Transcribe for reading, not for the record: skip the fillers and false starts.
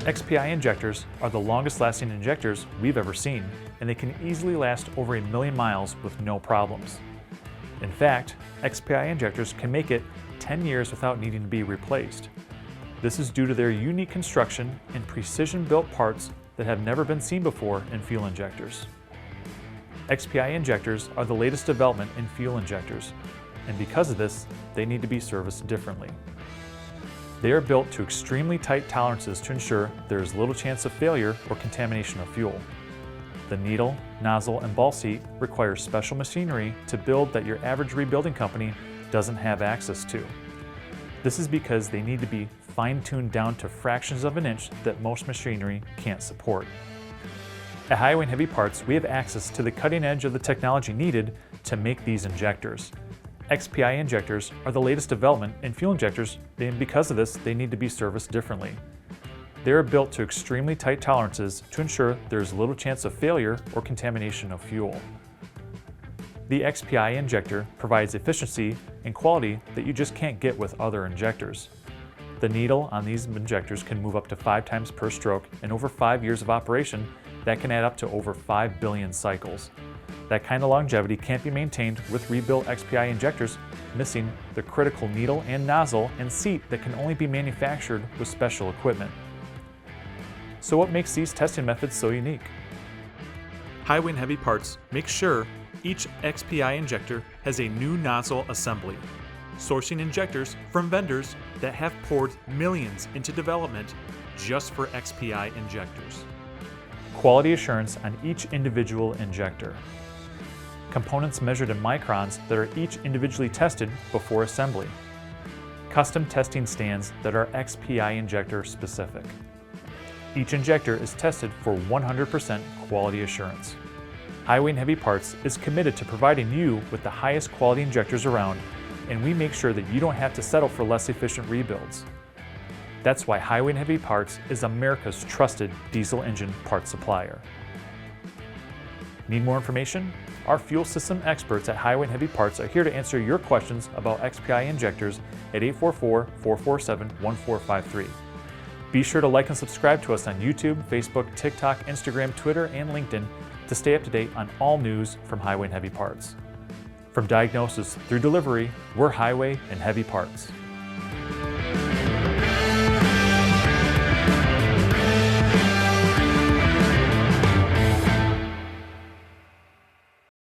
XPI injectors are the longest lasting injectors we've ever seen, and they can easily last over 1,000,000 miles with no problems. In fact, XPI injectors can make it 10 years without needing to be replaced. This is due to their unique construction and precision-built parts that have never been seen before in fuel injectors. XPI injectors are the latest development in fuel injectors, and because of this, they need to be serviced differently. They are built to extremely tight tolerances to ensure there is little chance of failure or contamination of fuel. The needle, nozzle, and ball seat require special machinery to build that your average rebuilding company doesn't have access to. This is because they need to be fine-tuned down to fractions of an inch that most machinery can't support. At Higway and Heavy Parts, we have access to the cutting edge of the technology needed to make these injectors. XPI injectors are the latest development in fuel injectors, and because of this, they need to be serviced differently. They are built to extremely tight tolerances to ensure there is little chance of failure or contamination of fuel. The XPI injector provides efficiency and quality that you just can't get with other injectors. The needle on these injectors can move up to 5 times per stroke, and over 5 years of operation, that can add up to over 5 billion cycles. That kind of longevity can't be maintained with rebuilt XPI injectors, missing the critical needle and nozzle and seat that can only be manufactured with special equipment. So what makes these testing methods so unique? Higway and Heavy Parts makes sure each XPI injector has a new nozzle assembly, sourcing injectors from vendors that have poured millions into development just for XPI injectors. Quality assurance on each individual injector. Components measured in microns that are each individually tested before assembly. Custom testing stands that are XPI injector specific. Each injector is tested for 100% quality assurance. Higway and Heavy Parts is committed to providing you with the highest quality injectors around, and we make sure that you don't have to settle for less efficient rebuilds. That's why Higway and Heavy Parts is America's trusted diesel engine parts supplier. Need more information? Our fuel system experts at Higway and Heavy Parts are here to answer your questions about XPI injectors at 844-447-1453. Be sure to like and subscribe to us on YouTube, Facebook, TikTok, Instagram, Twitter, and LinkedIn to stay up to date on all news from Higway and Heavy Parts. From diagnosis through delivery, we're Higway and Heavy Parts.